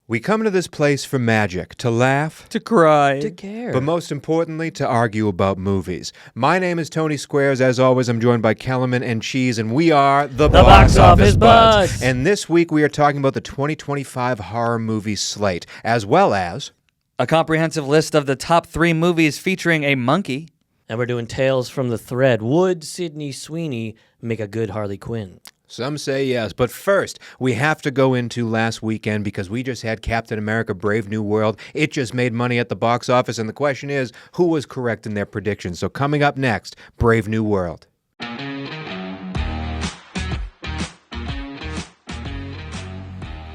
We come to this place for magic, to laugh, To cry. To care. but most importantly, to argue about movies. My name is Tony Squares. As always, I'm joined by Kellerman and Cheese, and we are the Box Office Buds. And this week, we are talking about the 2025 horror movie slate, as well as A comprehensive list of the top 3 movies featuring a monkey. And we're doing Tales from the Thread. Would Sydney Sweeney make a good Harley Quinn? some say yes. But first, we have to go into last weekend because we just had Captain America Brave New World. It just made money at the box office, and the question is, who was correct in their predictions? So coming up next, Brave New World.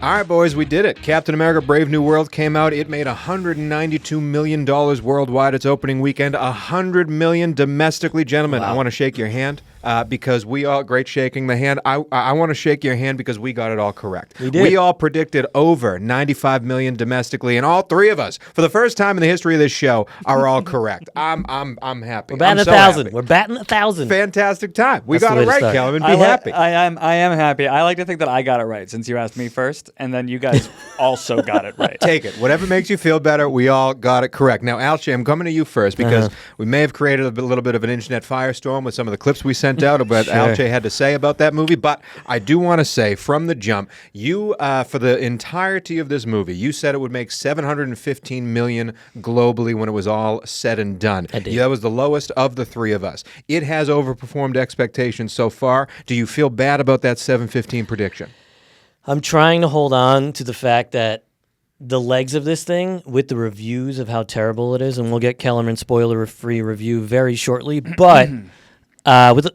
All right, boys, we did it. Captain America Brave New World came out. It made $192 million worldwide its opening weekend, $100 million domestically. Gentlemen, I want to shake your hand because we all, great shaking the hand. I want to shake your hand because we got it all correct. We did. We all predicted over $95 million domestically, and all three of us, for the first time in the history of this show, are all correct. I'm happy. We're batting I'm so 1,000. happy. We're batting 1,000. Fantastic time. We That's got the it way to right, start. Kelvin. Be I happy. am happy. I like to think that I got it right since you asked me first, and then you guys also got it right. Take it. Whatever makes you feel better, we all got it correct. Now, Alche, I'm coming to you first because we may have created a little bit of an internet firestorm with some of the clips we sent out about Alche had to say about that movie. But I do want to say from the jump, you, for the entirety of this movie, you said it would make $715 million globally when it was all said and done. I did. That was the lowest of the three of us. It has overperformed expectations so far. Do you feel bad about that 715 prediction? I'm trying to hold on to the fact that the legs of this thing, with the reviews of how terrible it is, and we'll get Kellerman's spoiler-free review very shortly, but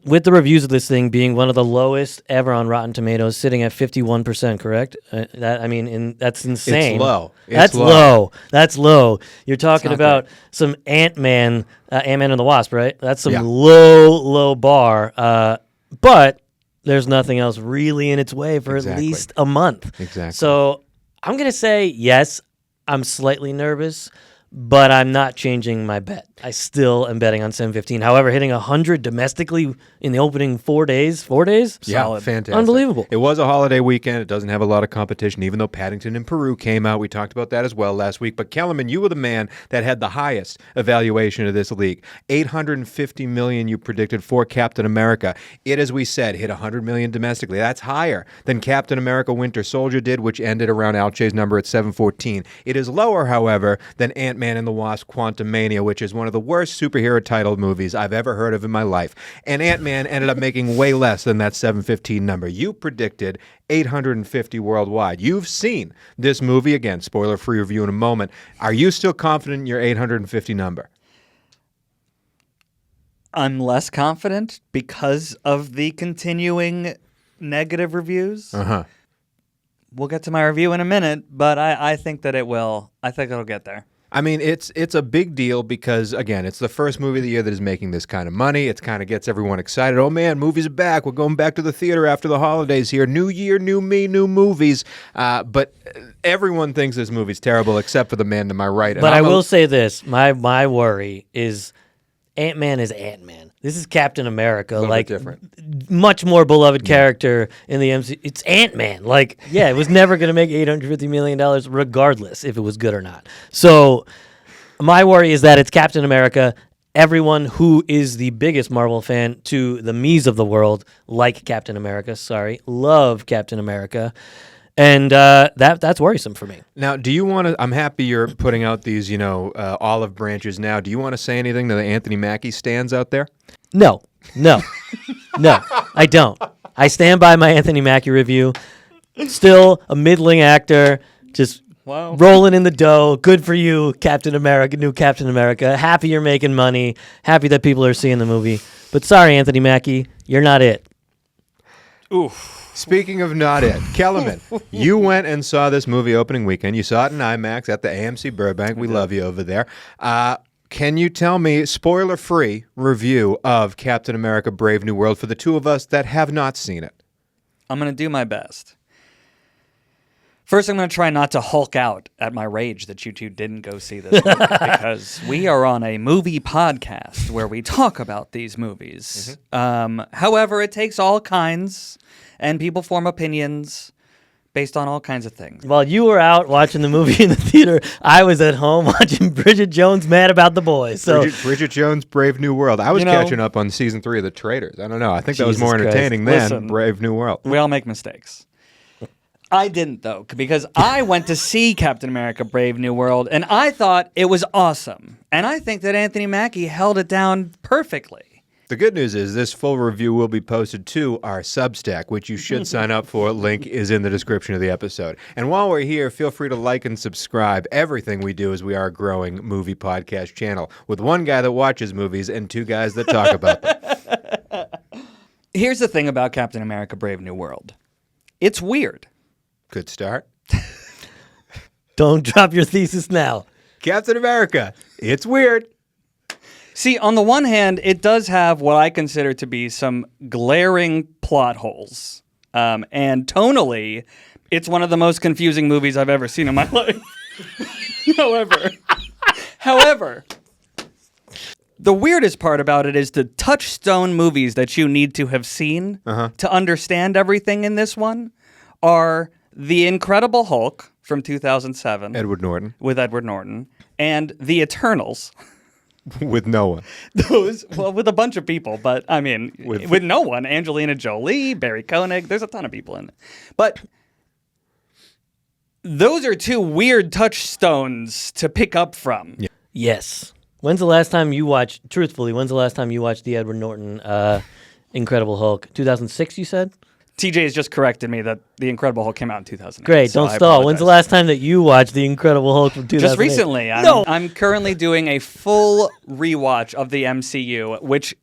with the reviews of this thing being one of the lowest ever on Rotten Tomatoes, sitting at 51%, correct? That's insane. It's low. That's low. That's low. You're talking about some Ant-Man and the Wasp, right? That's some low bar. But there's nothing else really in its way for at least a month. Exactly. So I'm going to say yes, I'm slightly nervous, but I'm not changing my bet. I still am betting on 715. However, hitting 100 domestically in the opening 4 days? Yeah, Solid. fantastic. Unbelievable. It was a holiday weekend. It doesn't have a lot of competition, even though Paddington in Peru came out. We talked about that as well last week. But Kellerman, you were the man that had the highest evaluation of this league. $850 million you predicted for Captain America. It, as we said, hit $100 million domestically. That's higher than Captain America Winter Soldier did, which ended around Alche's number at 714. It is lower, however, than Ant-Man and the Wasp: Quantumania, which is one of the worst superhero titled movies I've ever heard of in my life. And Ant-Man ended up making way less than that 715 number. You predicted 850 worldwide. You've seen this movie. Again, spoiler-free review in a moment. Are you still confident in your 850 number? I'm less confident because of the continuing negative reviews. We'll get to my review in a minute, but I think that it will. I think it'll get there. I mean, it's a big deal because, again, it's the first movie of the year that is making this kind of money. It kind of gets everyone excited. Oh, man, movies are back. We're going back to the theater after the holidays here. New year, new me, new movies. But everyone thinks this movie's terrible except for the man to my right. And But I will say this. My worry is Ant-Man is Ant-Man. This is Captain America. A little like bit different. Much more beloved character in the MCU. It's Ant-Man. Like, yeah, it was never going to make $850 million regardless if it was good or not. So my worry is that it's Captain America. Everyone who is the biggest Marvel fan to the me's of the world, like Captain America, love Captain America. And that's worrisome for me. Now, do you want to? I'm happy you're putting out these, olive branches now. Do you want to say anything to the Anthony Mackie stands out there? No, I don't. I stand by my Anthony Mackie review. Still a middling actor, just rolling in the dough. Good for you, Captain America, new Captain America. Happy you're making money. Happy that people are seeing the movie. But sorry, Anthony Mackie, you're not it. Oof. Speaking of not it, Kellerman, you went and saw this movie opening weekend. You saw it in IMAX at the AMC Burbank. We love you over there. Can you tell me, spoiler-free review of Captain America Brave New World for the two of us that have not seen it? I'm going to do my best. First, I'm going to try not to hulk out at my rage that you two didn't go see this movie because we are on a movie podcast where we talk about these movies. However, it takes all kinds, and people form opinions based on all kinds of things. While you were out watching the movie in the theater, I was at home watching Bridget Jones' Mad About the Boys. So Bridget Jones' Brave New World. I was catching up on season 3 of The Traitors. I don't know. I think that was more entertaining than Brave New World. We all make mistakes. I didn't, though, because I went to see Captain America Brave New World, and I thought it was awesome. And I think that Anthony Mackie held it down perfectly. The good news is this full review will be posted to our Substack, which you should sign up for. Link is in the description of the episode. And while we're here, feel free to like and subscribe. Everything we do is we are a growing movie podcast channel with one guy that watches movies and 2 guys that talk about them. Here's the thing about Captain America Brave New World. It's weird. Good start. don't drop your thesis now. Captain America, it's weird. See, on the one hand, it does have what I consider to be some glaring plot holes. And tonally, it's one of the most confusing movies I've ever seen in my life. However, the weirdest part about it is the touchstone movies that you need to have seen to understand everything in this one are The Incredible Hulk from 2007. Edward Norton. With Edward Norton. And The Eternals. With no one. With a bunch of people, but I mean, with no one. Angelina Jolie, Barry Koenig, there's a ton of people in it. But those are 2 weird touchstones to pick up from. Yeah. Yes. When's the last time you watched the Edward Norton Incredible Hulk? 2006, you said? TJ has just corrected me that The Incredible Hulk came out in 2008. Great, don't stall. When's the last time that you watched The Incredible Hulk from 2008? Just recently. I'm currently doing a full rewatch of the MCU, which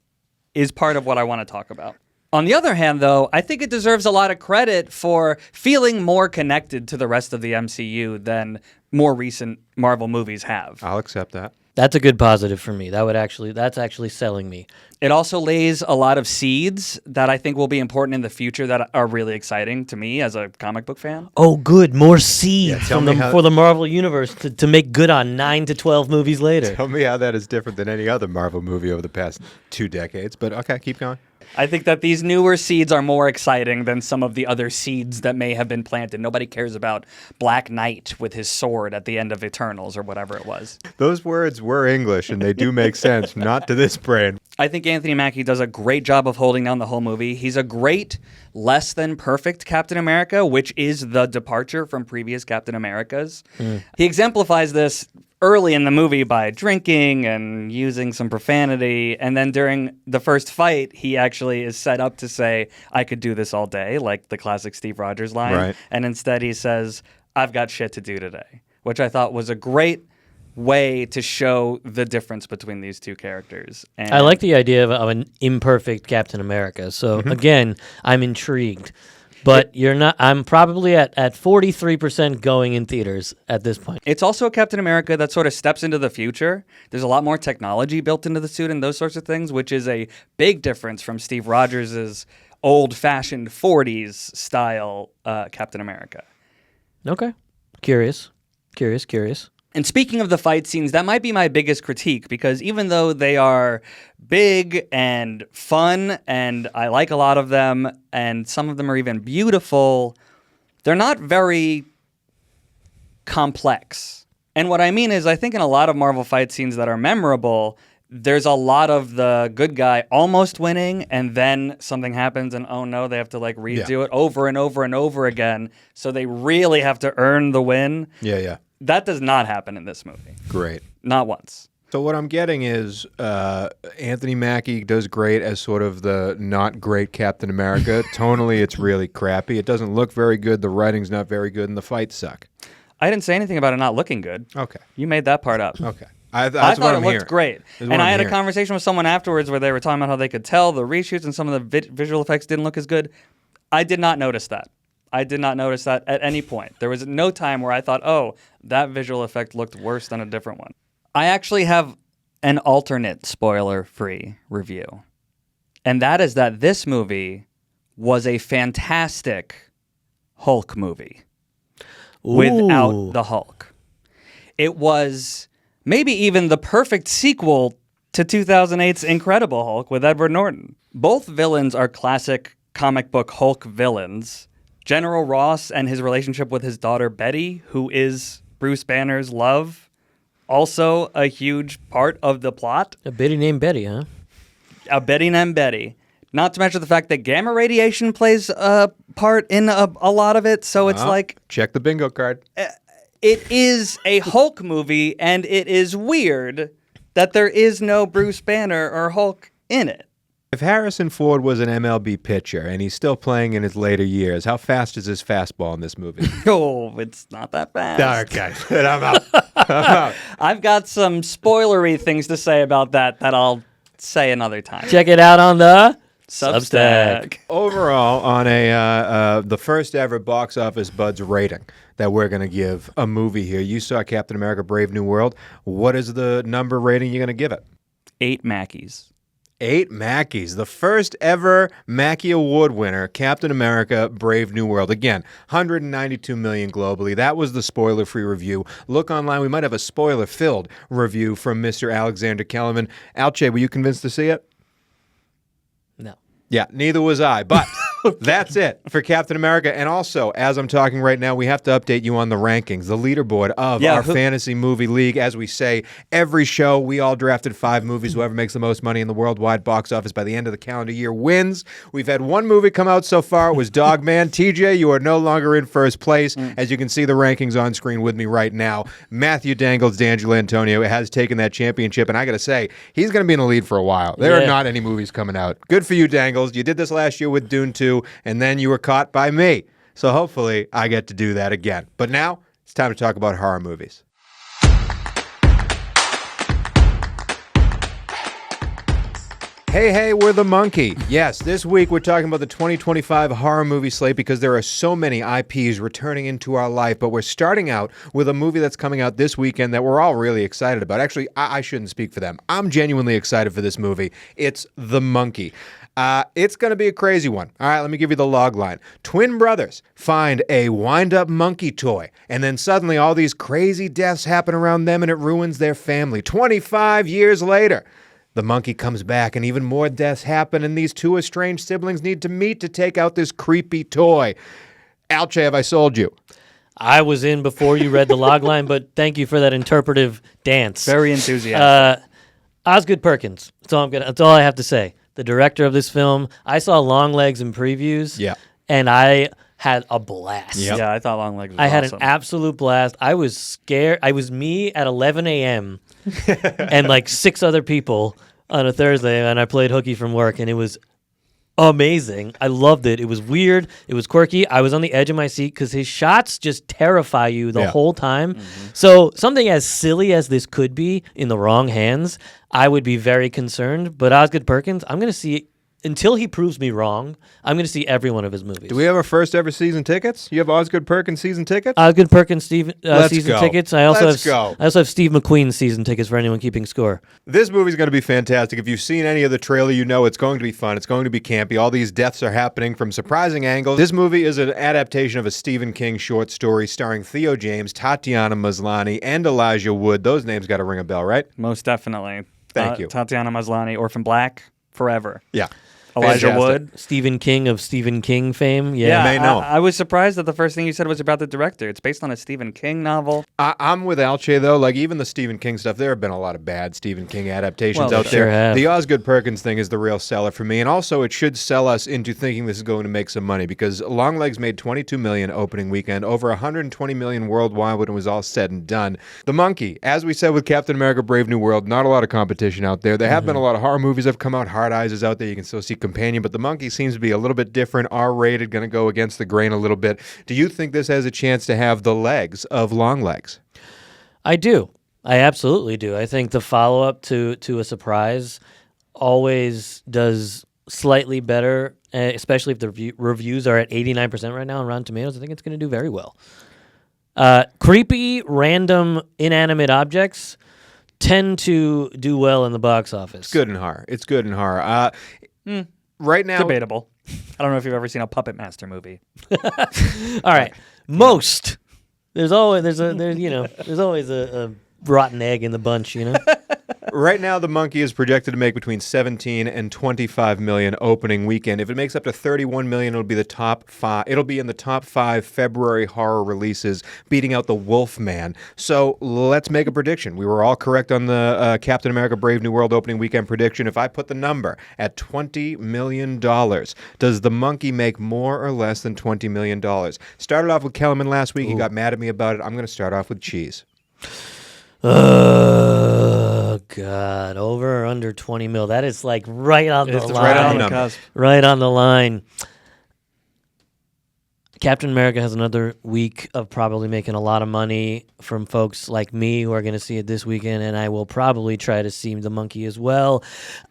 is part of what I want to talk about. On the other hand, though, I think it deserves a lot of credit for feeling more connected to the rest of the MCU than more recent Marvel movies have. I'll accept that. That's a good positive for me. That's actually selling me. It also lays a lot of seeds that I think will be important in the future that are really exciting to me as a comic book fan. Oh, good. More seeds for the Marvel Universe to make good on 9 to 12 movies later. Tell me how that is different than any other Marvel movie over the past 2 decades. But okay, keep going. I think that these newer seeds are more exciting than some of the other seeds that may have been planted. Nobody cares about Black Knight with his sword at the end of Eternals or whatever it was. Those words were English, and they do make sense, not to this brain. I think Anthony Mackie does a great job of holding down the whole movie. He's a great, less than perfect Captain America, which is the departure from previous Captain Americas. He exemplifies this early in the movie by drinking and using some profanity, and then during the first fight, he actually is set up to say, I could do this all day, like the classic Steve Rogers line. Right. And instead he says, I've got shit to do today, which I thought was a great way to show the difference between these 2 characters. And I like the idea of an imperfect Captain America. So again, I'm intrigued. But you're not. I'm probably at 43% going in theaters at this point. It's also a Captain America that sort of steps into the future. There's a lot more technology built into the suit and those sorts of things, which is a big difference from Steve Rogers' old-fashioned 40s style Captain America. Okay. Curious. And speaking of the fight scenes, that might be my biggest critique, because even though they are big and fun, and I like a lot of them, and some of them are even beautiful, they're not very complex. And what I mean is, I think in a lot of Marvel fight scenes that are memorable, there's a lot of the good guy almost winning, and then something happens, and oh no, they have to like redo it over and over and over again, so they really have to earn the win. Yeah. That does not happen in this movie. Great. Not once. So what I'm getting is Anthony Mackie does great as sort of the not great Captain America. Tonally, it's really crappy. It doesn't look very good. The writing's not very good, and the fights suck. I didn't say anything about it not looking good. Okay. You made that part up. Okay. I thought it looked great. And I had a conversation with someone afterwards where they were talking about how they could tell the reshoots and some of the visual effects didn't look as good. I did not notice that. I did not notice that at any point. There was no time where I thought, oh, that visual effect looked worse than a different one. I actually have an alternate spoiler-free review. And that is that this movie was a fantastic Hulk movie without the Hulk. It was maybe even the perfect sequel to 2008's Incredible Hulk with Edward Norton. Both villains are classic comic book Hulk villains. General Ross and his relationship with his daughter Betty, who is Bruce Banner's love, also a huge part of the plot. A bitty named Betty, huh? A Betty named Betty. Not to mention the fact that gamma radiation plays a part in a lot of it. So it's like... Check the bingo card. It is a Hulk movie, and it is weird that there is no Bruce Banner or Hulk in it. If Harrison Ford was an MLB pitcher and he's still playing in his later years, how fast is his fastball in this movie? Oh, it's not that fast. Okay, then I'm out. I've got some spoilery things to say about that I'll say another time. Check it out on the Substack. Overall, on the first ever box office Buds rating that we're going to give a movie here, you saw Captain America: Brave New World. What is the number rating you're going to give it? 8 Mackies. 8 Mackies, the first ever Mackie Award winner, Captain America: Brave New World. Again, 192 million globally. That was the spoiler-free review. Look online. We might have a spoiler-filled review from Mr. Alexander Kellerman. Alche, were you convinced to see it? No. Yeah, neither was I, but that's it for Captain America. And also, as I'm talking right now, we have to update you on the rankings, the leaderboard of our Fantasy Movie League. As we say, every show, we all drafted 5 movies. Whoever makes the most money in the worldwide box office by the end of the calendar year wins. We've had 1 movie come out so far. It was Dog Man. TJ, you are no longer in first place. As you can see the rankings on screen with me right now, Matthew Dangles, D'Angelo Antonio has taken that championship. And I got to say, he's going to be in the lead for a while. There are not any movies coming out. Good for you, Dangles. You did this last year with Dune 2, and then you were caught by me. So hopefully I get to do that again. But now it's time to talk about horror movies. Hey, we're the monkey. Yes, this week we're talking about the 2025 horror movie slate because there are so many IPs returning into our life, but we're starting out with a movie that's coming out this weekend that we're all really excited about. Actually, I shouldn't speak for them. I'm genuinely excited for this movie. It's The Monkey. It's going to be a crazy one. All right, let me give you the log line. Twin brothers find a wind-up monkey toy, and then suddenly all these crazy deaths happen around them, and it ruins their family. 25 years later, the monkey comes back, and even more deaths happen, and these 2 estranged siblings need to meet to take out this creepy toy. Alche, have I sold you? I was in before you read the log line, but thank you for that interpretive dance. Very enthusiastic. Osgood Perkins. That's all I have to say. The director of this film. I saw Longlegs in previews. Yeah. And I had a blast. Yep. Yeah, I thought Longlegs was I had awesome. an absolute blast. I was scared. I was me at 11 a.m. and like 6 other people on a Thursday, and I played hooky from work, and it was amazing. I loved it. It was weird. It was quirky. I was on the edge of my seat because his shots just terrify you the whole time. Mm-hmm. So something as silly as this could be in the wrong hands, I would be very concerned. But Osgood Perkins, I'm going to see, until he proves me wrong, I'm going to see every one of his movies. Do we have our first ever season tickets? You have Osgood Perkins season tickets? Osgood Perkins season go. tickets. I also Let's go. I also have Steve McQueen's season tickets for anyone keeping score. This movie's going to be fantastic. If you've seen any of the trailer, you know it's going to be fun. It's going to be campy. All these deaths are happening from surprising angles. This movie is an adaptation of a Stephen King short story starring Theo James, Tatiana Maslany, and Elijah Wood. Those names got to ring a bell, right? Most definitely. Thank you. Tatiana Maslany, Orphan Black, forever. Yeah. Elijah Fantastic. Wood. Stephen King of Stephen King fame. Yeah, may know. I was surprised that the first thing you said was about the director. It's based on a Stephen King novel. I'm with Alche, though. Like, even the Stephen King stuff, there have been a lot of bad Stephen King adaptations out sure there. have. The Osgood Perkins thing is the real seller for me. And also, it should sell us into thinking this is going to make some money because Longlegs made $22 million opening weekend, over $120 million worldwide when it was all said and done. The Monkey, as we said with Captain America: Brave New World, not a lot of competition out there. There have been a lot of horror movies that have come out. Hard Eyes is out there. You can still see Companion. But The Monkey seems to be a little bit different, R-rated, going to go against the grain a little bit. Do you think this has a chance to have the legs of Longlegs? I do. I absolutely do. I think the follow-up to a surprise always does slightly better, especially if the reviews are at 89% right now on Rotten Tomatoes. I think it's going to do very well. Creepy, random, inanimate objects tend to do well in the box office. It's good in horror. Right now, Debatable. I don't know if you've ever seen a Puppet Master movie. All right. Most. There's always a rotten egg in the bunch, you know? Right now, The Monkey is projected to make between 17 and 25 million opening weekend. If it makes up to 31 million, it'll be the top 5. It'll be in the top 5 February horror releases, beating out The Wolfman. So let's make a prediction. We were all correct on the Captain America: Brave New World opening weekend prediction. If I put the number at $20 million, does The Monkey make more or less than $20 million? Started off with Kellerman last week. He got mad at me about it. I'm going to start off with Cheese. Oh, God. Over or under 20 mil. That is like right on the line. Right on the number. Right on the line. Captain America has another week of probably making a lot of money from folks like me who are going to see it this weekend, and I will probably try to see The Monkey as well.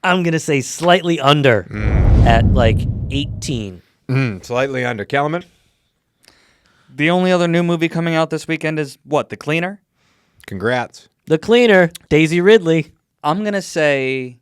I'm going to say slightly under at like 18. Slightly under. Kellerman? The only other new movie coming out this weekend is what? The Cleaner? Congrats. The Cleaner, Daisy Ridley. I'm going to say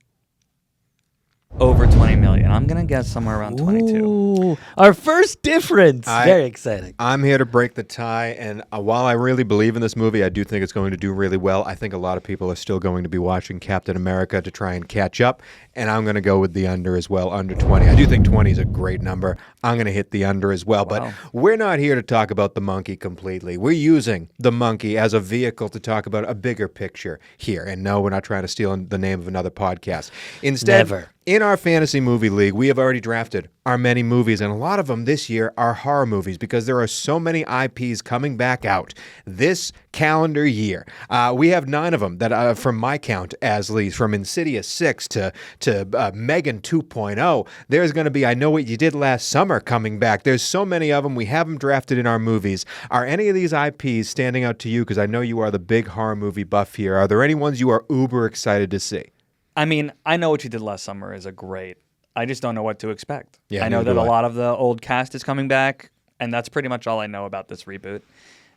over 20 million. I'm going to guess somewhere around 22. Ooh, our first difference. Very exciting. I'm here to break the tie, and while I really believe in this movie, I do think it's going to do really well. I think a lot of people are still going to be watching Captain America to try and catch up, and I'm going to go with the under as well, under 20. I do think 20 is a great number. I'm going to hit the under as well, but we're not here to talk about The Monkey completely. We're using The Monkey as a vehicle to talk about a bigger picture here, and no, we're not trying to steal the name of another podcast. Instead, Never. In our fantasy movie league, we have already drafted our many movies, and a lot of them this year are horror movies because there are so many IPs coming back out this calendar year. We have 9 of them that, from my count, as least from Insidious 6 to Megan 2.0. There's going to be I Know What You Did Last Summer coming back. There's so many of them. We have them drafted in our movies. Are any of these IPs standing out to you? Because I know you are the big horror movie buff here. Are there any ones you are uber excited to see? I mean, I Know What You Did Last Summer is a great. I just don't know what to expect. Yeah, I know neither that do a I. lot of the old cast is coming back, and that's pretty much all I know about this reboot.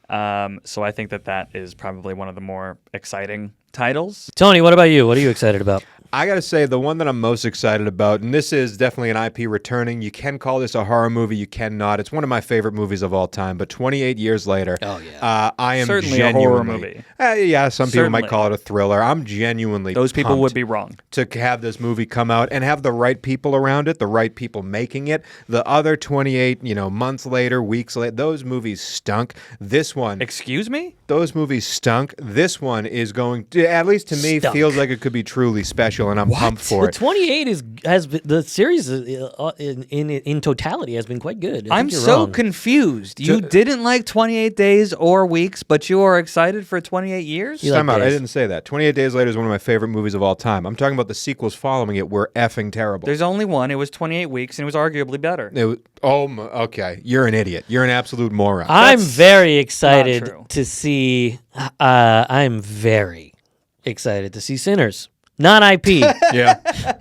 So I think that is probably one of the more exciting titles. Tony, what about you? What are you excited about? I got to say, the one that I'm most excited about, and this is definitely an IP returning. You can call this a horror movie. You cannot. It's one of my favorite movies of all time. But 28 years later, I am Certainly genuinely, a horror movie. Yeah, some people might Certainly. call it a thriller. I'm genuinely Those people pumped would be wrong. to have this movie come out and have the right people around it, the right people making it. The other 28, months later, weeks later, those movies stunk. This one, Excuse me? those movies stunk. This one is going to, at least to me, Stunk. feels like it could be truly special, and I'm pumped for The it. 28 has been, the series in totality has been quite good. I I'm think you're so wrong. confused. You didn't like 28 days or weeks, but you are excited for 28 years? You like Time out. I days. didn't say that. 28 Days Later is one of my favorite movies of all time. I'm talking about the sequels following it were effing terrible. There's only one. It was 28 weeks, and it was arguably better. Okay. You're an idiot. You're an absolute moron. I'm That's very not excited true. to see. I'm very excited to see Sinners. Not IP. Yeah.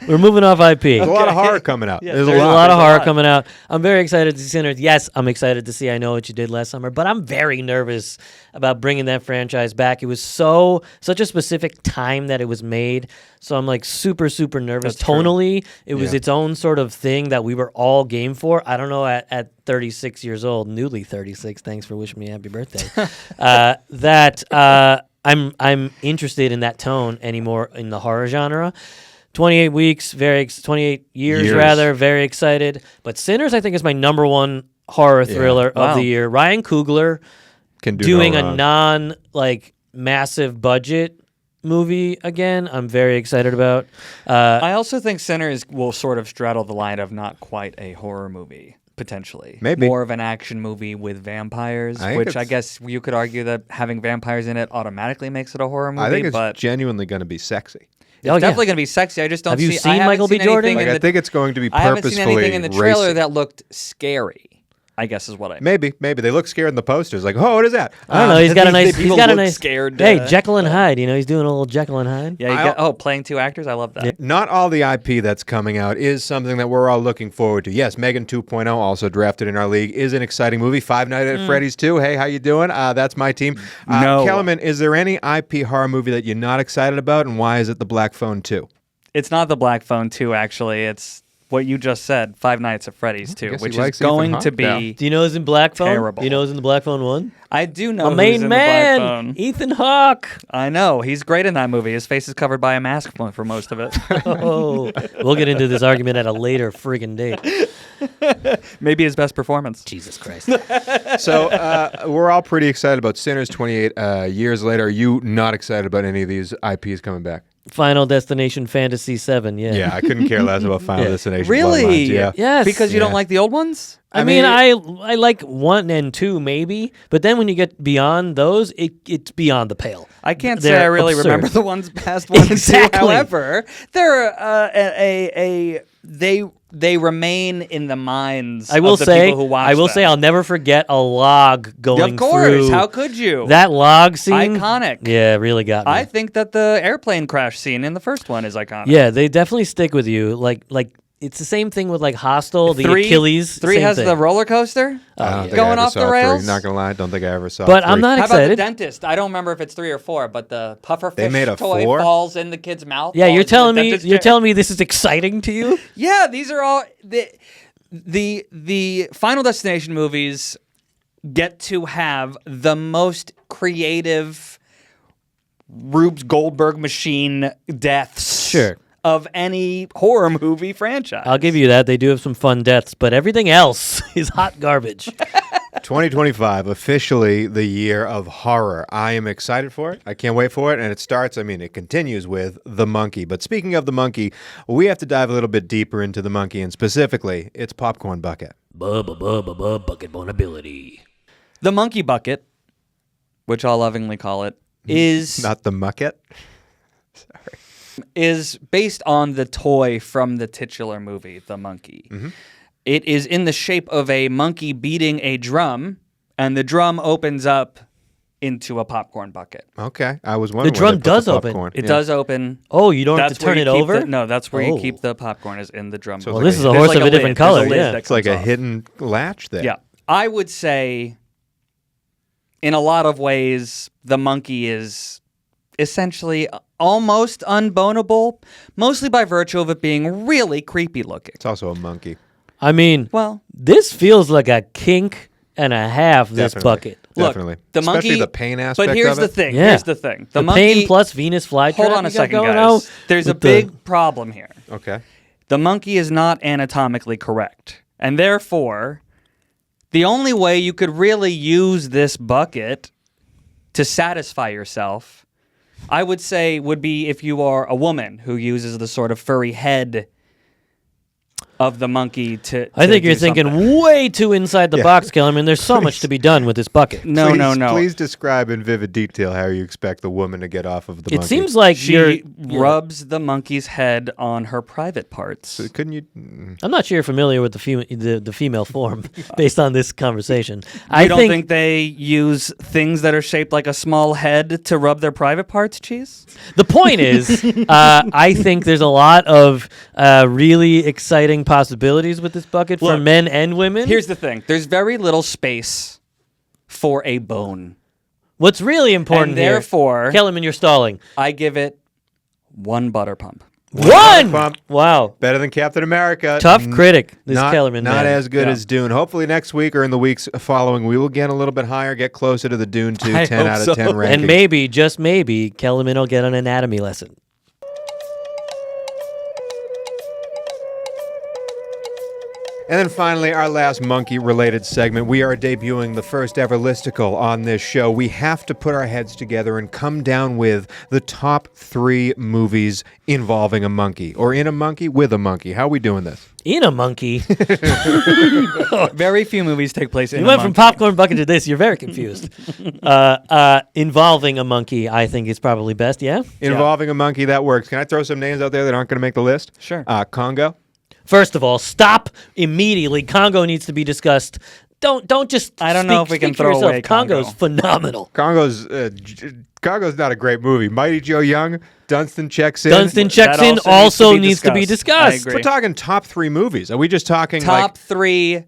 We're moving off IP. There's a lot of horror coming out. Yeah, There's There's a a lot. lot of There's a horror lot. coming out. I'm very excited to see Sinners. Yes, I'm excited to see I Know What You Did Last Summer, but I'm very nervous about bringing that franchise back. It was such a specific time that it was made, so I'm like super, super nervous. That's true. Tonally, it was Yeah. its own sort of thing that we were all game for. I don't know, at 36 years old, newly 36, thanks for wishing me a happy birthday, I'm interested in that tone anymore in the horror genre. 28 weeks, 28 years rather, very excited. But Sinners, I think, is my number one horror thriller of Wow. the year. Ryan Coogler Can do doing no a wrong. massive budget movie again. I'm very excited about. I also think Sinners will sort of straddle the line of not quite a horror movie, potentially. Maybe. More of an action movie with vampires, I think which I it's- guess you could argue that having vampires in it automatically makes it a horror movie, I think it's but genuinely going to be sexy. it's Oh, yeah. definitely going to be sexy. I just don't Have you see seen I haven't Michael B. seen Jordan? anything Like, in I think it's going to be I haven't purposefully seen anything in the trailer racy. that looked scary, I guess is what I mean. Maybe they look scared in the posters. Like, oh, what is that? I don't know. He's got a nice. He's people got a look nice. scared, Hey, Jekyll and Hyde. He's doing a little Jekyll and Hyde. Yeah, playing 2 actors. I love that. Not all the IP that's coming out is something that we're all looking forward to. Yes, Megan 2.0, also drafted in our league, is an exciting movie. Five Nights at Freddys 2. Hey, how you doing? That's my team. No. Kellerman, is there any IP horror movie that you're not excited about, and why is it The Black Phone 2? It's not the Black Phone 2, actually. It's what you just said, Five Nights at Freddys 2, guess which he likes is Ethan going Hawke to now. be Do you know who's in Black Phone? terrible. Do you know who's in the Black Phone 1? I do know A who's main in man, the Black Phone. Ethan Hawke. I know. He's great in that movie. His face is covered by a mask for most of it. Oh, we'll get into this argument at a later friggin' date. Maybe his best performance. Jesus Christ. So we're all pretty excited about Sinners 28 years later. Are you not excited about any of these IPs coming back? Final Destination Fantasy 7, yeah. Yeah, I couldn't care less about Final Yeah. Destination. Really? Bloodlines, yeah. Yes. Because you Yeah. don't like the old ones? I mean, I like 1 and 2 maybe, but then when you get beyond those, it's beyond the pale. I can't say They're I really absurd. remember the ones past 1 and 2. Exactly. However, they're they remain in the minds I will of the say, people who watch them. I'll never forget a log going Of course. through. How could you? That log scene? Iconic. Yeah, really got me. I think that the airplane crash scene in the first one is iconic. Yeah, they definitely stick with you. Like it's the same thing with like Hostel, the Achilles. 3 same has thing. the roller coaster. I don't think I Going ever off saw the 3. rails? Not gonna lie, don't think I ever saw. But 3. I'm not How about the excited. dentist? I don't remember if it's 3 or 4, but the pufferfish They made a toy 4? falls in the kid's mouth. Yeah, falls you're in the telling me dentist's you're chair. telling me this is exciting to you? Yeah, these are all the Final Destination movies get to have the most creative Rube Goldberg machine deaths Sure. of any horror movie franchise. I'll give you that. They do have some fun deaths, but everything else is hot garbage. 2025, officially the year of horror. I am excited for it. I can't wait for it. And it continues with The Monkey. But speaking of The Monkey, we have to dive a little bit deeper into The Monkey, and specifically, its popcorn bucket. Bucket vulnerability. The Monkey Bucket, which I'll lovingly call it, is Not the mucket. is based on the toy from the titular movie, The Monkey. Mm-hmm. It is in the shape of a monkey beating a drum, and the drum opens up into a popcorn bucket. Okay. I was wondering. The drum where they put does the open. popcorn. It Yeah. does open. Oh, you don't have That's to where turn you it keep over? No, that's where you Oh. keep the popcorn is in the drum. So Well, it's this is a There's horse like of a lid. different There's a color, lid yeah. that It's like comes a off. hidden latch there. Yeah. I would say, in a lot of ways, the monkey is essentially almost unbonable, mostly by virtue of it being really creepy looking. It's also a monkey. I mean, Well, this feels like a kink and a half, this Definitely. bucket. look, Definitely. the Especially monkey. the pain aspect But here's of the it. thing. Yeah. Here's the thing. The The monkey. pain plus Venus flytrap. Hold on a you got second, going guys. on There's a with the- big problem here. Okay. The monkey is not anatomically correct. And therefore, the only way you could really use this bucket to satisfy yourself, I would say, would be if you are a woman who uses the sort of furry head of the monkey to I think do you're thinking something. way too inside the box, Kellerman. There's so much to be done with this bucket. No, please, no, no. Please describe in vivid detail how you expect the woman to get off of the It monkey. seems like She rubs the monkey's head on her private parts. So couldn't you? I'm not sure you're familiar with the female form based on this conversation. I don't think they use things that are shaped like a small head to rub their private parts, Cheese? the point is, I think there's a lot of really exciting possibilities with this bucket for Look, men and women. Here's the thing. There's very little space for a bone. What's really important And therefore, here. Kellerman, you're stalling. I give it 1 butter pump. One! pump. Wow. Better than Captain America. Tough critic, this Not, Kellerman not man. as good Yeah. as Dune. Hopefully next week or in the weeks following, we will get a little bit higher, get closer to the Dune 2 I 10 hope out of so. 10 ranking. And maybe, just maybe, Kellerman will get an anatomy lesson. And then finally, our last monkey-related segment. We are debuting the first ever listicle on this show. We have to put our heads together and come down with the top 3 movies involving a monkey, or in a monkey with a monkey. How are we doing this? In a monkey. Very few movies take place in You a went from monkey. popcorn bucket to this. You're very confused. Involving a monkey, I think, is probably best, yeah? Involving a monkey, that works. Can I throw some names out there that aren't going to make the list? Sure. Congo. First of all, stop immediately. Congo needs to be discussed. Don't just I don't know if we can speak for throw yourself. away Congo's Congo. phenomenal. Congo's not a great movie. Mighty Joe Young, Dunstan checks in. Dunstan checks in also needs to be discussed. I agree. We're talking top 3 movies. Are we just talking Top like 3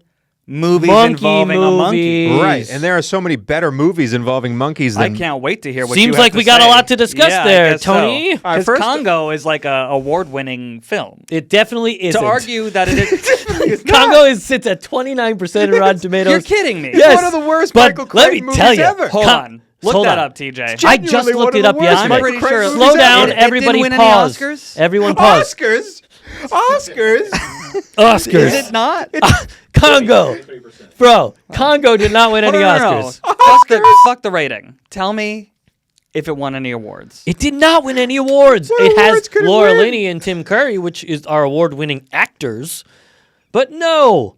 movies Monkey involving a monkey. movies. Right, and there are so many better movies involving monkeys I than can't wait to hear what you Seems have like to we got a say. lot to discuss Yeah, I there, guess so. Tony. Because first- Congo is like a award-winning film. It definitely isn't. To argue that it is... Congo sits at 29% in Rotten Tomatoes. You're kidding me. Yes, one of the worst but Michael let Crichton me tell movies you, ever. Hold on. Look Hold that on. up, TJ. I just Genuinely looked one it of up the worst yesterday. I'm pretty sure. Slow down, It didn't everybody win any pause. Oscars? Everyone pause. Oscars. Oscars. Oscars. Is it not? Congo. Bro, Congo did not win any No. Oscars. Fuck the rating. Tell me if it won any awards. It did not win any awards. What It awards has could it Laura win? Linney and Tim Curry, which is our award-winning actors. But no,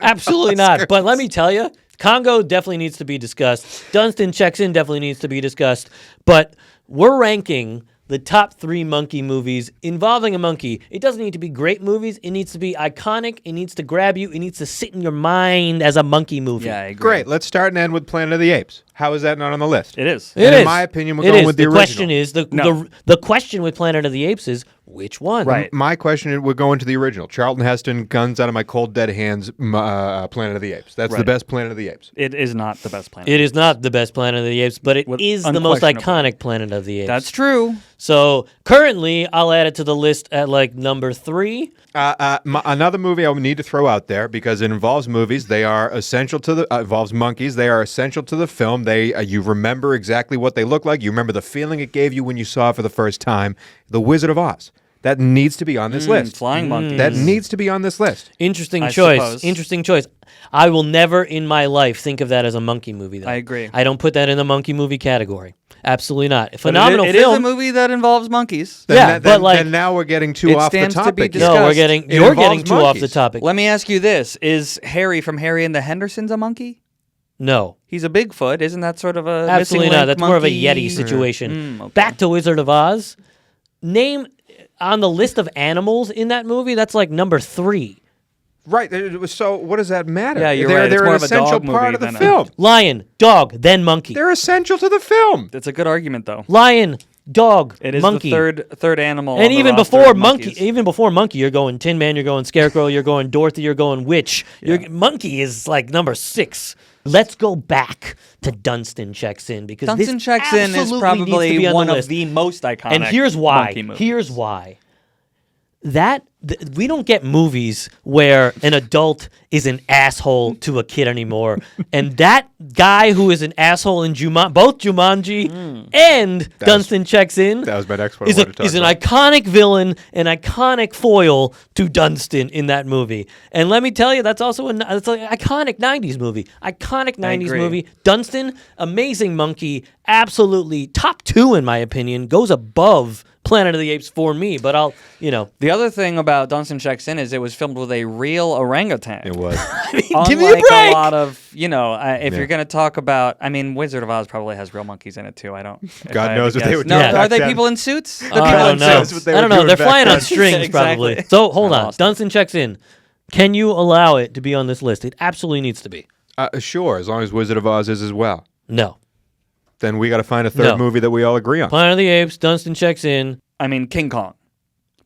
absolutely not. But let me tell you, Congo definitely needs to be discussed. Dunstan Checks In definitely needs to be discussed. But we're ranking the top 3 monkey movies involving a monkey. It doesn't need to be great movies. It needs to be iconic. It needs to grab you. It needs to sit in your mind as a monkey movie. Yeah, I agree. Great. Let's start and end with Planet of the Apes. How is that not on the list? It is. It And in is. my opinion, we're It going is. with the question original. is No. the question with Planet of the Apes is which one? Right. My question is, we're going to the original. Charlton Heston, Guns Out of My Cold Dead Hands, Planet of the Apes. That's the Right. best Planet of the Apes. It is not the best Planet. It is not the best Planet of the Apes, but it is the most Unquestionably. iconic Planet of the Apes. That's true. So currently, I'll add it to the list at like number 3. Another movie I would need to throw out there because it involves movies. They are essential to the involves monkeys. They are essential to the film. They you remember exactly what they look like. You remember the feeling it gave you when you saw it for the first time. The Wizard of Oz. That needs to be on this list. Flying monkeys. That needs to be on this list. Interesting I choice. suppose. Interesting choice. I will never in my life think of that as a monkey movie. Though. I agree. I don't put that in the monkey movie category. Absolutely not. But Phenomenal it film. is a movie that involves monkeys. Yeah, but like- then now we're getting too It off the stands to be topic. discussed. No, It you're involves getting too off the monkeys. topic. Let me ask you this. Is Harry from Harry and the Hendersons a monkey? No. He's a Bigfoot. Isn't that sort of a Absolutely missing not. link That's more of a monkey? Yeti situation. Okay. Back to Wizard of Oz. Name on the list of animals in that movie, that's like number 3. Right. So what does that matter? Yeah, you're they're, right. It's They're more an of a essential dog part movie of the than a- film. Lion, dog, then monkey. They're essential to the film. That's a good argument, though. Lion, dog, It is monkey. the third animal. And on the even roster before of monkey, monkeys. even before monkey, you're going Tin Man, you're going Scarecrow, you're going Dorothy, you're going Witch. Monkey is like number 6. Let's go back to Dunstan Checks In because Dunstan this Checks In is absolutely needs to be probably on one the of list. the most iconic. And here's why. monkey movies. Here's why. We don't get movies where an adult is an asshole to a kid anymore. And that guy who is an asshole in both Jumanji and Dunstan Checks In That was my next one. is, I wanted to talk is an about. iconic villain, an iconic foil to Dunstan in that movie. And let me tell you, that's also it's an iconic 90s movie. Iconic 90s agree. movie. Dunstan, amazing monkey, absolutely top 2 in my opinion, goes above Planet of the Apes for me, but The other thing about Dunstan Checks In is it was filmed with a real orangutan. It was. give me a Unlike break. lot of, if you're going to talk about, Wizard of Oz probably has real monkeys in it too. I don't. if God I had knows to what they guess. would No, do are back they then. people in suits? They're I people don't in know. That's what they I were don't know. doing They're back flying on then. strings Exactly. probably. So hold I on. lost it. Dunstan Checks In. Can you allow it to be on this list? It absolutely needs to be. Sure, as long as Wizard of Oz is as well. No. Then we got to find a third No. movie that we all agree on. Planet of the Apes, Dunstan Checks In. King Kong.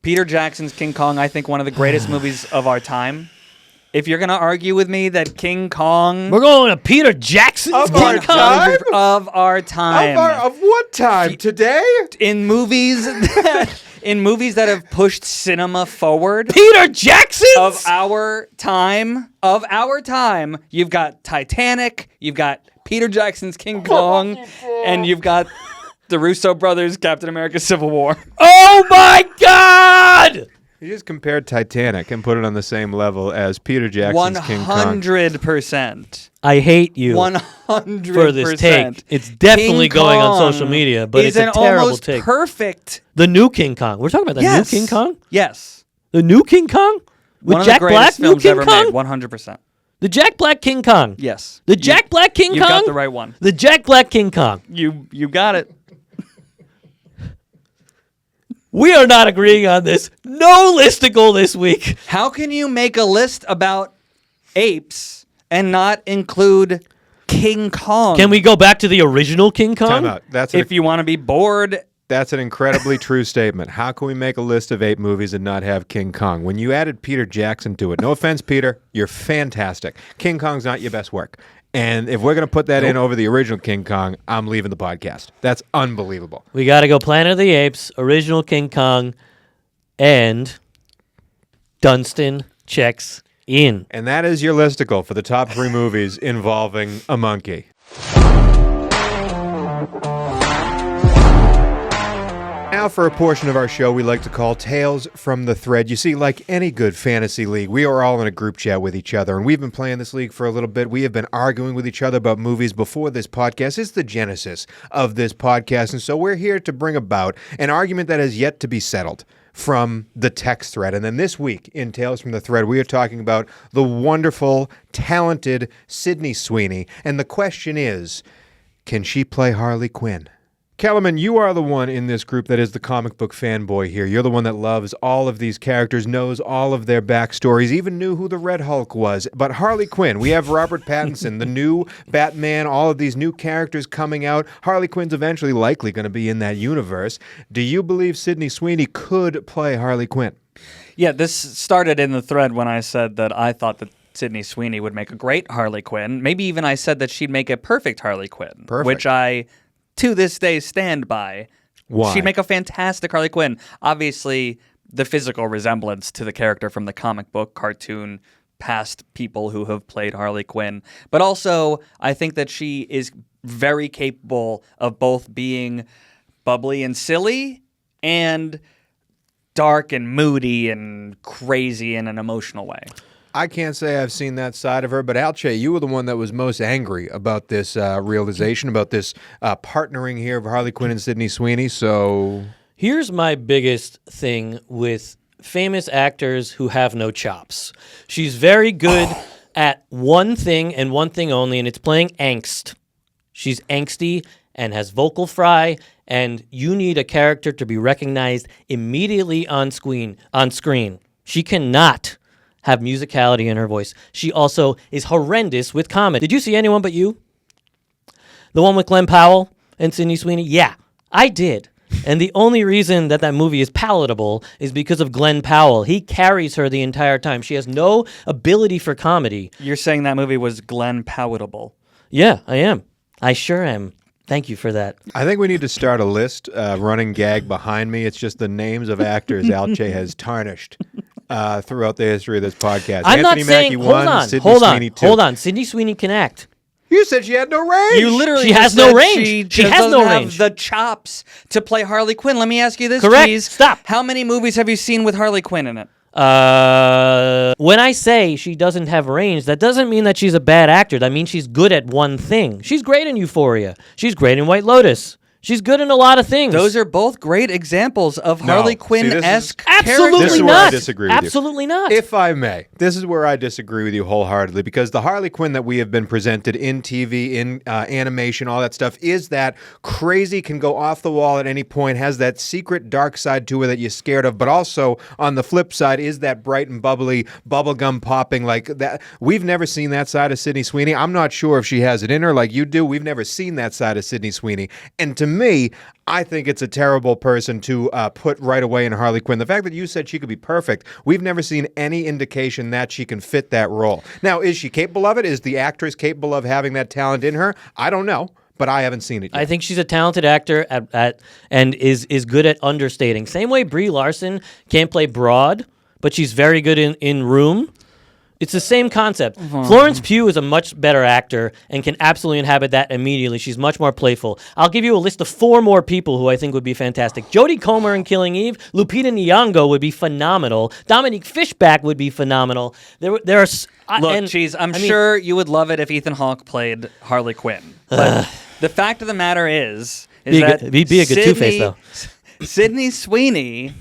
Peter Jackson's King Kong, I think one of the greatest movies of our time. If you're going to argue with me that King Kong We're going to Peter Jackson's Of King our Kong. time? of our time Of what time? Today? in movies that have pushed cinema forward Peter Jackson's? of our time, you've got Titanic, you've got Peter Jackson's King Kong, and you've got the Russo brothers' Captain America: Civil War. Oh my God! You just compared Titanic and put it on the same level as Peter Jackson's King Kong. 100%. I hate you 100% for this take. It's definitely King going on Kong social media, but is it's a an terrible almost take. perfect. The new King Kong. We're talking about the Yes. new King Kong? Yes. The new King Kong? With One of Jack the greatest Black, new films King ever Kong? made. 100%. The Jack Black King Kong. Yes. The Jack Black King You Kong? got the right one. The Jack Black King Kong. You got it. We are not agreeing on this. No listicle this week. How can you make a list about apes and not include King Kong? Can we go back to the original King Kong? Time out. That's If you want to be bored That's an incredibly true statement. How can we make a list of 8 movies and not have King Kong? When you added Peter Jackson to it, no offense, Peter, you're fantastic. King Kong's not your best work. And if we're going to put that in over the original King Kong, I'm leaving the podcast. That's unbelievable. We got to go Planet of the Apes, original King Kong, and Dunstan checks in. And that is your listicle for the top 3 movies involving a monkey. Now for a portion of our show we like to call Tales from the Thread. You see, like any good fantasy league, we are all in a group chat with each other, and we've been playing this league for a little bit. We have been arguing with each other about movies before this podcast. It's the genesis of this podcast, and so we're here to bring about an argument that has yet to be settled from the text thread. And then this week in Tales from the Thread, we are talking about the wonderful, talented Sydney Sweeney, and the question is, can she play Harley Quinn? Kellerman, you are the one in this group that is the comic book fanboy here. You're the one that loves all of these characters, knows all of their backstories, even knew who the Red Hulk was. But Harley Quinn, we have Robert Pattinson, the new Batman, all of these new characters coming out. Harley Quinn's eventually likely going to be in that universe. Do you believe Sydney Sweeney could play Harley Quinn? Yeah, this started in the thread when I said that I thought that Sydney Sweeney would make a great Harley Quinn. Maybe even I said that she'd make a perfect Harley Quinn. Perfect. Which I, to this day, stand by. Why? She'd make a fantastic Harley Quinn. Obviously, the physical resemblance to the character from the comic book, cartoon, past people who have played Harley Quinn. But also, I think that she is very capable of both being bubbly and silly and dark and moody and crazy in an emotional way. I can't say I've seen that side of her, but Alche, you were the one that was most angry about this realization, about this partnering here of Harley Quinn and Sydney Sweeney, so... Here's my biggest thing with famous actors who have no chops. She's very good at one thing and one thing only, and it's playing angst. She's angsty and has vocal fry, and you need a character to be recognized immediately on screen. She cannot have musicality in her voice. She also is horrendous with comedy. Did you see Anyone But You? The one with Glenn Powell and Sydney Sweeney? Yeah, I did. And the only reason that movie is palatable is because of Glenn Powell. He carries her the entire time. She has no ability for comedy. You're saying that movie was Glenn Powell-able. Yeah, I am. I sure am. Thank you for that. I think we need to start a list, running gag behind me. It's just the names of actors Alche has tarnished throughout the history of this podcast. I'm Anthony not saying, Mackie 1, Sydney Sweeney 2. Hold on. Sydney Sweeney can act. You said she had no range. You literally She has just no said range. She has doesn't no have range. the chops to play Harley Quinn. Let me ask you this, Correct. Cheese. Stop. How many movies have you seen with Harley Quinn in it? When I say she doesn't have range, that doesn't mean that she's a bad actor. That means she's good at one thing. She's great in Euphoria. She's great in White Lotus. She's good in a lot of things. Those are both great examples of Harley Quinn-esque characters. Absolutely This is where not. I disagree with you. Absolutely not. If I may, this is where I disagree with you wholeheartedly, because the Harley Quinn that we have been presented in TV, in animation, all that stuff, is that crazy, can go off the wall at any point, has that secret dark side to her that you're scared of, but also on the flip side is that bright and bubbly, bubblegum popping like that. We've never seen that side of Sydney Sweeney. I'm not sure if she has it in her like you do. We've never seen that side of Sydney Sweeney. And to me, I think it's a terrible person to put right away in Harley Quinn. The fact that you said she could be perfect, we've never seen any indication that she can fit that role. Now, is she capable of it? Is the actress capable of having that talent in her? I don't know, but I haven't seen it yet. I think she's a talented actor and is good at understating. Same way Brie Larson can't play broad, but she's very good in Room. It's the same concept. Florence Pugh is a much better actor and can absolutely inhabit that immediately. She's much more playful. I'll give you a list of 4 more people who I think would be fantastic. Jodie Comer in Killing Eve. Lupita Nyong'o would be phenomenal. Dominique Fishback would be phenomenal. There are... Cheese, I'm sure you would love it if Ethan Hawke played Harley Quinn. But the fact of the matter is that he'd be a good Two-Face, though. Sydney Sweeney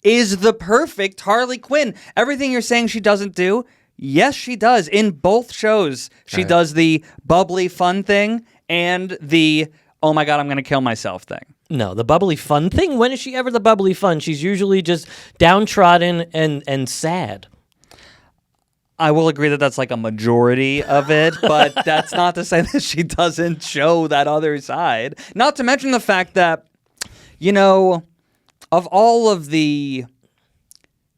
is the perfect Harley Quinn. Everything you're saying she doesn't do, yes, she does. In both shows, she does the bubbly fun thing and the, oh my God, I'm going to kill myself thing. No, the bubbly fun thing? When is she ever the bubbly fun? She's usually just downtrodden and sad. I will agree that that's like a majority of it, but that's not to say that she doesn't show that other side. Not to mention the fact that You know, of all of the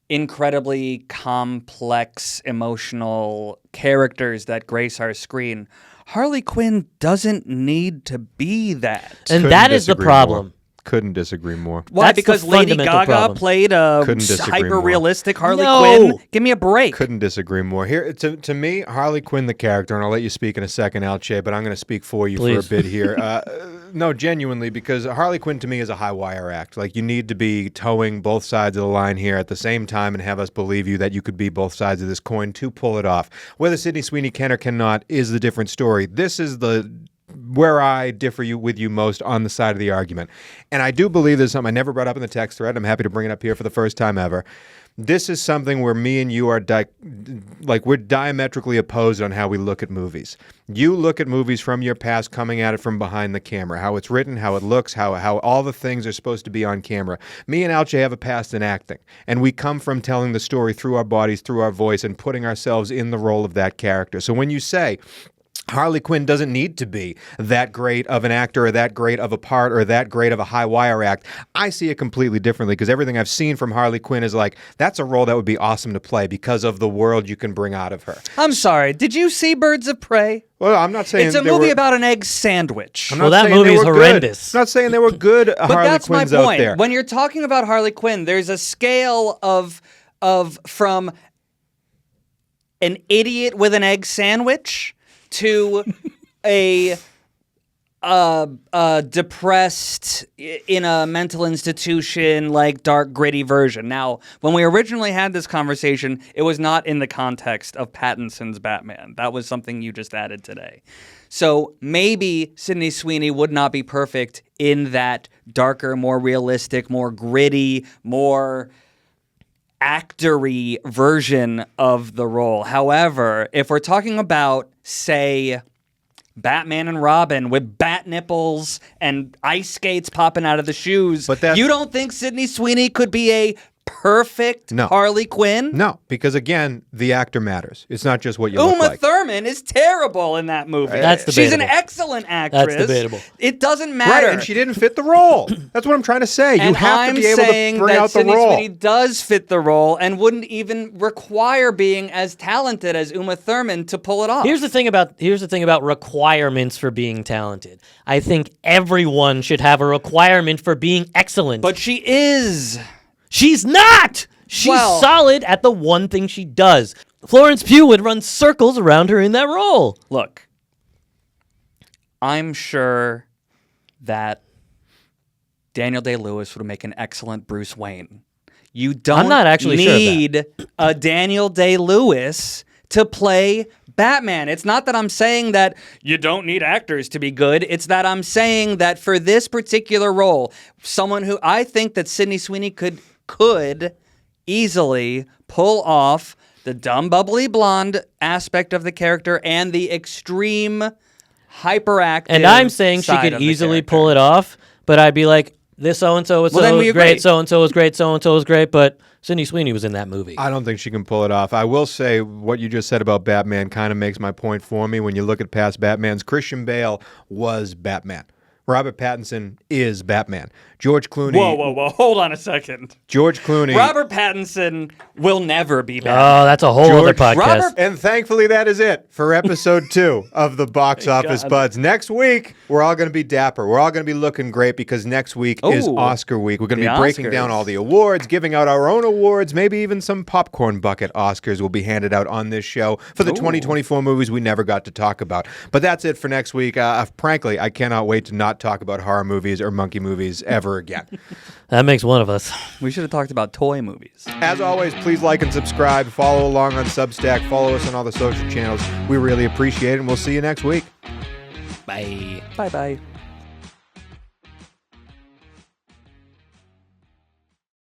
incredibly complex emotional characters that grace our screen, Harley Quinn doesn't need to be that. And Couldn't that is the disagree problem. more. Couldn't disagree more. Why? That's the Because Lady fundamental Gaga problem. played a Couldn't disagree more. hyper-realistic Harley No. Quinn? Give me a break. Couldn't disagree more. Here, to me, Harley Quinn, the character, and I'll let you speak in a second, Alche, but I'm going to speak for you Please. for a bit here. No, genuinely, because Harley Quinn to me is a high wire act. Like, you need to be towing both sides of the line here at the same time and have us believe you that you could be both sides of this coin to pull it off. Whether Sydney Sweeney can or cannot is the different story. This is where I differ with you most on the side of the argument. And I do believe there's something I never brought up in the text thread. I'm happy to bring it up here for the first time ever. This is something where me and you are we're diametrically opposed on how we look at movies. You look at movies from your past, coming at it from behind the camera, how it's written, how it looks, how all the things are supposed to be on camera. Me and Alche have a past in acting, and we come from telling the story through our bodies, through our voice, and putting ourselves in the role of that character. So when you say Harley Quinn doesn't need to be that great of an actor or that great of a part or that great of a high wire act, I see it completely differently because everything I've seen from Harley Quinn is like, that's a role that would be awesome to play because of the world you can bring out of her. I'm sorry. Did you see Birds of Prey? Well, I'm not saying It's a movie about an egg sandwich. I'm Well, not that saying movie they is were horrendous. Good. I'm not saying there were good But Harley that's my Quinns out point. there. When you're talking about Harley Quinn, there's a scale of from an idiot with an egg sandwich to a depressed in a mental institution, like dark gritty version. Now, when we originally had this conversation, it was not in the context of Pattinson's Batman. That was something you just added today. So maybe Sydney Sweeney would not be perfect in that darker, more realistic, more gritty, more actory version of the role. However, if we're talking about, say, Batman and Robin with bat nipples and ice skates popping out of the shoes, you don't think Sydney Sweeney could be a perfect Harley Quinn? No, because again, the actor matters. It's not just what you look Uma like. Thurman is terrible in that movie. That's debatable. She's an excellent actress. That's debatable. It doesn't matter. Right, and she didn't fit the role. That's what I'm trying to say. You And have I'm to be able saying to bring that out the Sydney role. Sweeney does fit the role and wouldn't even require being as talented as Uma Thurman to pull it off. Here's the thing about requirements for being talented. I think everyone should have a requirement for being excellent. But she is. She's not! She's solid at the one thing she does. Florence Pugh would run circles around her in that role. Look, I'm sure that Daniel Day-Lewis would make an excellent Bruce Wayne. You don't I'm not actually need a Daniel Day-Lewis to play Batman. It's not that I'm saying that you don't need actors to be good. It's that I'm saying that for this particular role, someone who I think that Sydney Sweeney could easily pull off the dumb, bubbly blonde aspect of the character and the extreme hyperactive. And I'm saying she could easily pull it off, but I'd be like, this so-and-so was great, so-and-so was great, so-and-so was great, but Sydney Sweeney was in that movie. I don't think she can pull it off. I will say what you just said about Batman kind of makes my point for me. When you look at past Batmans, Christian Bale was Batman. Robert Pattinson is Batman. George Clooney... Whoa. Hold on a second. George Clooney... Robert Pattinson will never be Batman. Oh, that's a whole other podcast. And thankfully, that is it for episode 2 of the Box Office Buds. Next week, we're all going to be dapper. We're all going to be looking great because next week is Oscar week. We're going to be breaking down all the awards, giving out our own awards, maybe even some popcorn bucket Oscars will be handed out on this show for the 2024 movies we never got to talk about. But that's it for next week. Frankly, I cannot wait to not talk about horror movies or monkey movies ever again. That makes one of us. We should have talked about toy movies. As always, please like and subscribe. Follow along on Substack. Follow us on all the social channels. We really appreciate it, and we'll see you next week. Bye. Bye-bye.